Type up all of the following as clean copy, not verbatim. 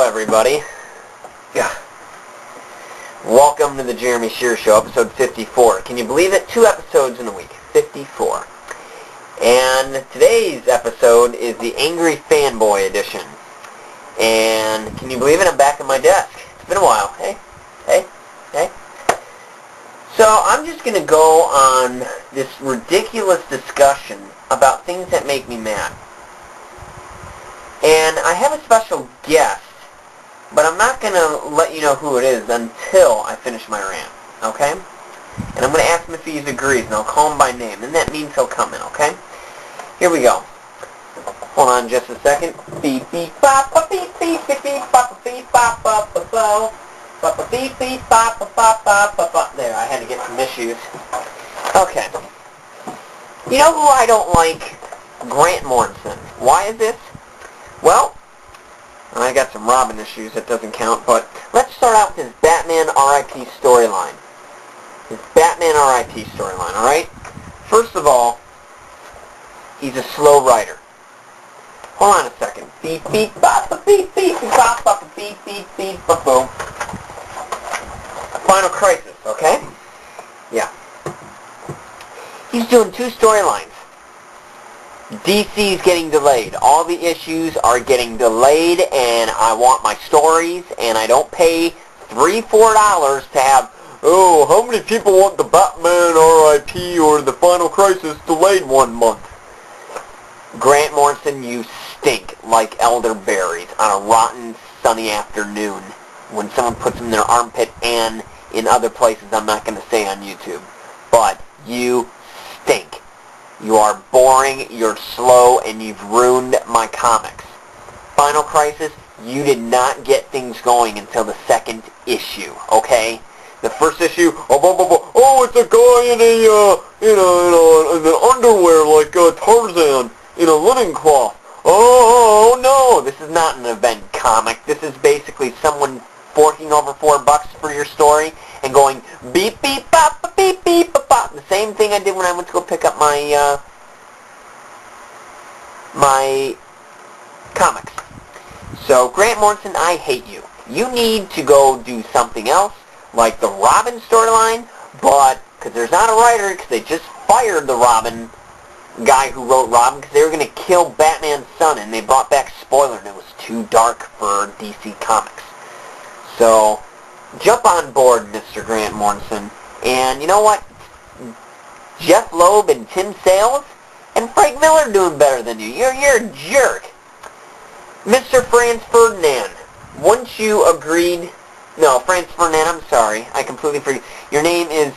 everybody. Yeah. Welcome to the Jeremy Shear Show, episode 54. Can you believe it? 2 episodes in a week. 54. And today's episode is the Angry Fanboy edition. And can you believe it? I'm back at my desk. It's been a while. Hey. So I'm just going to go on this ridiculous discussion about things that make me mad. And I have a special guest, but I'm not going to let you know who it is until I finish my rant, okay? And I'm going to ask him if he agrees, and I'll call him by name, and that means he'll come in, okay? Here we go. Hold on just a second. Beep, beep, bop, bop, beep, beep, beep, beep, bop, beep, bop, bop, bop, bop. Beep, beep, bop, bop, bop, bop, bop, bop. There, I had to get some issues. Okay. You know who I don't like? Grant Morrison. Why is this? Well, I got some Robin issues, that doesn't count, but let's start out with his Batman R.I.P. storyline. His Batman R.I.P. storyline, alright? First of all, he's a slow writer. Hold on a second. Beep, beep, bop, beep, beep, bop, bop, beep, beep, beep, bop, boom. Final Crisis, okay? Yeah. He's doing 2 storylines. DC's getting delayed. All the issues are getting delayed, and I want my stories, and I don't pay $3-4 to have, oh, how many people want the Batman R.I.P. or the Final Crisis delayed 1 month? Grant Morrison, you stink like elderberries on a rotten, sunny afternoon when someone puts them in their armpit and in other places I'm not going to say on YouTube. But you stink. You are boring, you're slow, and you've ruined my comics. Final Crisis, you did not get things going until the 2nd issue, okay? The first issue, oh, it's a guy in in an underwear like Tarzan in a linen cloth. Oh no, this is not an event comic. This is basically someone forking over $4 for your story and going beep beep bop beep beep bop. The same thing I did when I went to go pick up my my comics. So Grant Morrison, I hate you. You need to go do something else, like the Robin storyline, but because there's not a writer, because they just fired the Robin guy who wrote Robin, because they were going to kill Batman's son, and they brought back Spoiler, and it was too dark for DC Comics. So jump on board, Mr. Grant Morrison. And you know what? Jeff Loeb and Tim Sales and Frank Miller doing better than you. You're a jerk. Mr. Franz Ferdinand, once you agreed... No, Franz Ferdinand, I'm sorry. I completely forget. Your name is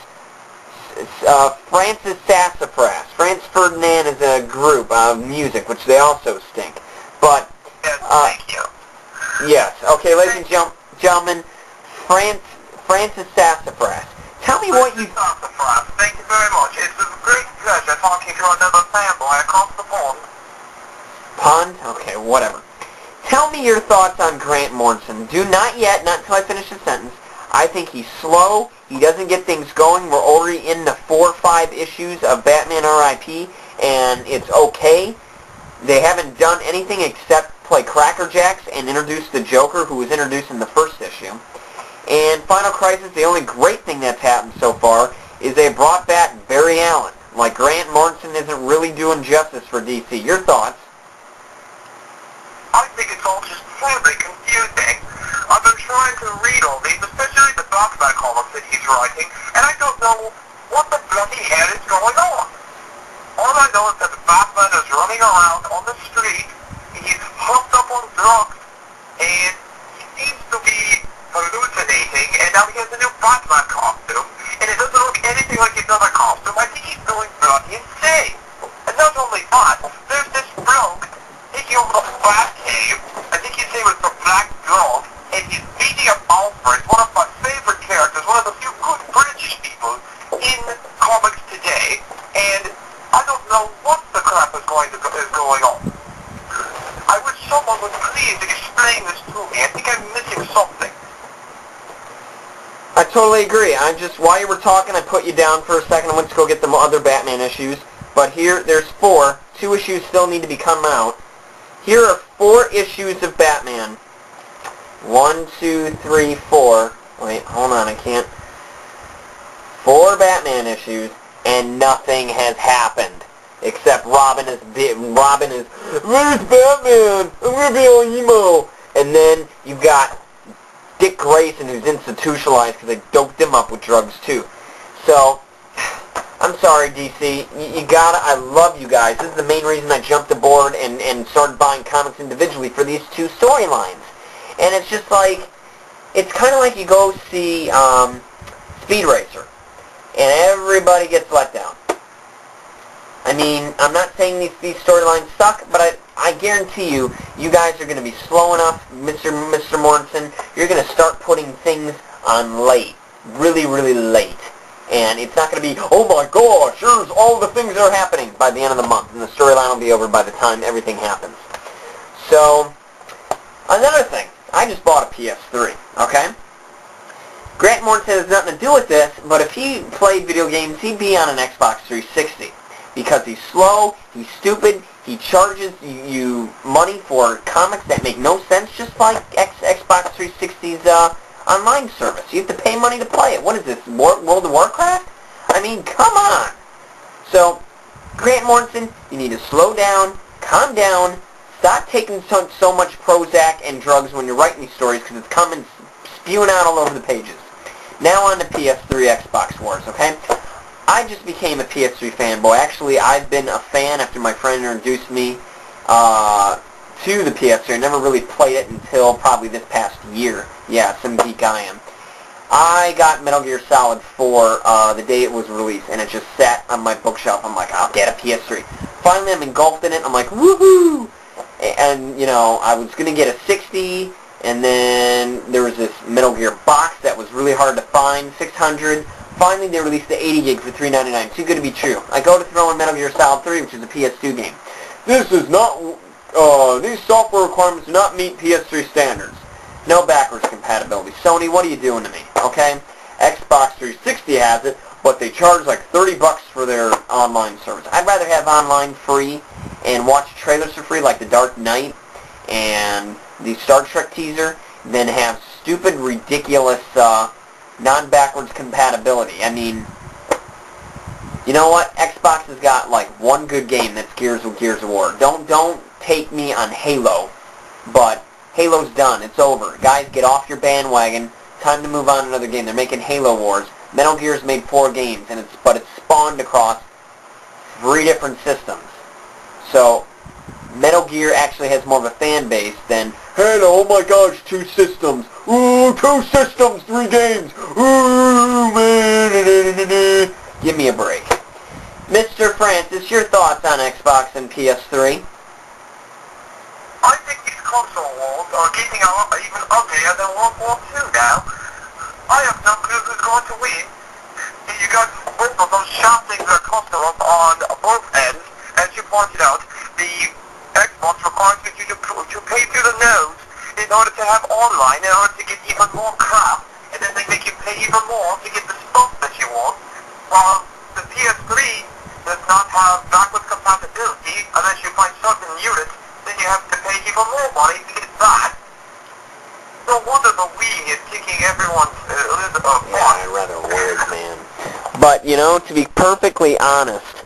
Francis Sassafras. Franz Ferdinand is a group of music, which they also stink. But... Yes, thank you. Yes. Okay, ladies and gentlemen, Francis Sassafras. Tell me what you... Sassafras, thank you very much. It's a great pleasure talking to another fanboy across the pond. Pond? Okay, whatever. Tell me your thoughts on Grant Morrison. Do not yet, not until I finish the sentence. I think he's slow. He doesn't get things going. We're already in the 4 or 5 issues of Batman R.I.P., and it's okay. They haven't done anything except play Cracker Jacks and introduce the Joker, who was introduced in the 1st issue. And Final Crisis, the only great thing that's happened so far is they brought back Barry Allen. Like, Grant Morrison isn't really doing justice for DC. Your thoughts? I think it's all just terribly confusing. I've been trying to read all these, especially the Batman comics that he's writing, and I don't know what the bloody hell is going on. All I know is that the Batman is running around on the street, he's hooked up on drugs, and he seems to be hallucinating, and now he has a new Batman costume, and it doesn't look anything like his other costume. I think he's going bloody insane. And not only that, there's this rogue taking over the Batcave. I think his name is the Black Dog, and he's beating up Alfred, one of my favorite characters, one of the few good British people in comics today, and I don't know what the crap is going on. I wish someone would please explain this to me. I think I'm missing something. I totally agree. While you were talking, I put you down for a second. I went to go get the other Batman issues. But here, there's 4. 2 issues still need to be come out. Here are 4 issues of Batman 1, 2, 3, 4. Wait, hold on, I can't. 4 Batman issues, and nothing has happened. Except Robin is, where's Batman? I'm gonna be all emo. And then you've got Dick Grayson, who's institutionalized because they doped him up with drugs too. So, I'm sorry, DC. You gotta, I love you guys. This is the main reason I jumped aboard and started buying comics individually for these 2 storylines. And it's just like, it's kind of like you go see Speed Racer, and everybody gets let down. I mean, I'm not saying these storylines suck, but I guarantee you, you guys are going to be slow enough, Mr. Mortensen, you're going to start putting things on late. Really, really late. And it's not going to be, oh my gosh, here's all the things that are happening by the end of the month, and the storyline will be over by the time everything happens. So, another thing, I just bought a PS3, okay? Grant Mortensen has nothing to do with this, but if he played video games, he'd be on an Xbox 360. Because he's slow, he's stupid, he charges you money for comics that make no sense, just like Xbox 360's online service. You have to pay money to play it. What is this, World of Warcraft? I mean, come on! So, Grant Mortensen, you need to slow down, calm down, stop taking so much Prozac and drugs when you're writing these stories, because it's coming spewing out all over the pages. Now on to PS3 Xbox Wars, okay? I just became a PS3 fanboy. Actually, I've been a fan after my friend introduced me to the PS3. I never really played it until probably this past year. Yeah, some geek I am. I got Metal Gear Solid 4 the day it was released, and it just sat on my bookshelf. I'm like, I'll get a PS3. Finally, I'm engulfed in it. I'm like, woohoo! And, you know, I was going to get a 60, and then there was this Metal Gear box that was really hard to find, 600. Finally, they released the 80 gig for $3.99. Too good to be true. I go to throw in Metal Gear Solid 3, which is a PS2 game. This is not, these software requirements do not meet PS3 standards. No backwards compatibility. Sony, what are you doing to me? Okay? Xbox 360 has it, but they charge like $30 for their online service. I'd rather have online free and watch trailers for free, like The Dark Knight and the Star Trek teaser, than have stupid, ridiculous, non-backwards compatibility. I mean, you know what? Xbox has got like one good game, that's Gears of War. Don't take me on Halo, but Halo's done. It's over. Guys, get off your bandwagon. Time to move on to another game. They're making Halo Wars. Metal Gear's made 4 games, and it's spawned across 3 different systems. So Metal Gear actually has more of a fan base than, hey, oh my gosh, 2 systems. Ooh, 2 systems, 3 games. Ooh, man. Give me a break. Mr. Francis, your thoughts on Xbox and PS3? I think these console wars are getting even uglier than World War II now. I have no clue who's going to win. You got both of those shopping customers on both ends. As you pointed out, the Xbox requires you to pay through the nose in order to have online, in order to get even more crap, and then they make you pay even more to get the stuff that you want, while the PS3 does not have backwards compatibility unless you find certain units, then you have to pay even more money to get that. No wonder the Wii is kicking everyone's apart. Yeah, I rather words, man. But, you know, to be perfectly honest,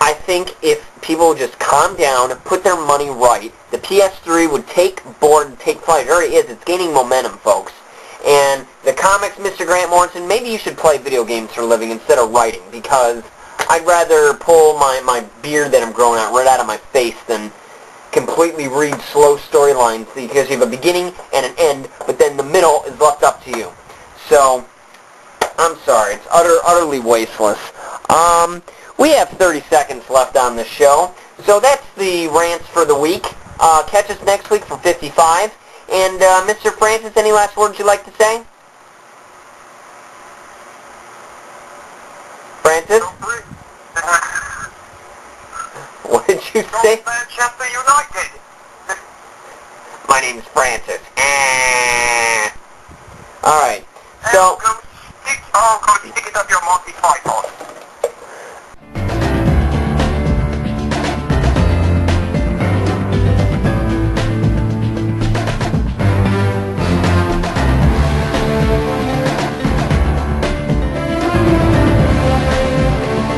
I think if people would just calm down, put their money right, the PS3 would take flight. It already is. It's gaining momentum, folks. And the comics, Mr. Grant Morrison, maybe you should play video games for a living instead of writing, because I'd rather pull my beard that I'm growing out right out of my face than completely read slow storylines, because you have a beginning and an end, but then the middle is left up to you. So, I'm sorry. It's utterly wasteless. We have 30 seconds left on the show, so that's the rants for the week. Catch us next week for 55. And, Mr. Francis, any last words you'd like to say? Francis? What did you say? Manchester United. My name is Francis. Alright, so... Go stick it up your Monty Python.